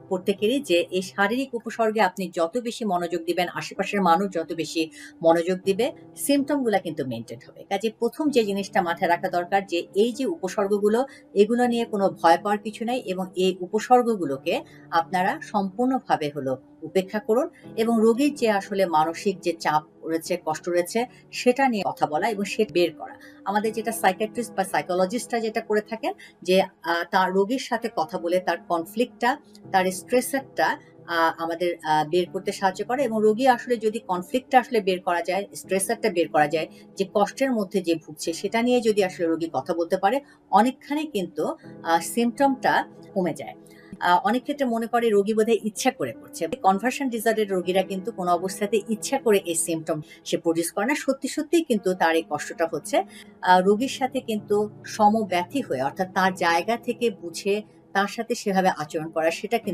প্রত্যেকেরই যে এই শারীরিক উপসর্গে আপনি যত বেশি মনোযোগ দিবেন, আশেপাশের মানুষ যত বেশি মনোযোগ দিবে, সিম্পটম গুলা কিন্তু মেইনটেইন হবে। কাজেই ১ম যে জিনিসটা মাথায় রাখা দরকার যে এই যে উপসর্গগুলো, এগুলো নিয়ে কোনো ভয় পাওয়ার কিছু নাই এবং এই উপসর্গগুলোকে আপনারা সম্পূর্ণভাবে উপেক্ষা করুন এবং রোগীর যে আসলে মানসিক যে চাপ রয়েছে, কষ্ট রয়েছে সেটা নিয়ে কথা বলা এবং সেটা বের করা। আমাদের যেটা সাইকিয়াট্রিস্ট বা সাইকোলজিস্টরা যেটা করে থাকেন যে তার রোগীর সাথে কথা বলে তার কনফ্লিক্টটা, তার স্ট্রেসারটা আমাদের বের করতে সাহায্য করে এবং রোগী আসলে যদি কনফ্লিক্টটা আসলে বের করা যায়, স্ট্রেসারটা বের করা যায়, যে কষ্টের মধ্যে যে ভুগছে সেটা নিয়ে যদি আসলে রোগী কথা বলতে পারে, অনেকখানি কিন্তু সিম্পটমটা কমে যায়। অনেক ক্ষেত্রে মনে করে রোগী বোধহয় ইচ্ছা করে করছে। কনভার্সন ডিসঅর্ডার রোগীরা কিন্তু কোনো অবস্থাতেই ইচ্ছা করে এই সিম্পটম সে প্রডিউস করে না। সত্যি, সত্যিই কিন্তু তার এই কষ্টটা হচ্ছে রোগীর সাথে কিন্তু সমব্যথী হয়ে অর্থাৎ তার জায়গা থেকে বুঝে তার সাথে সেভাবে আচরণ করা সেটা কিন্তু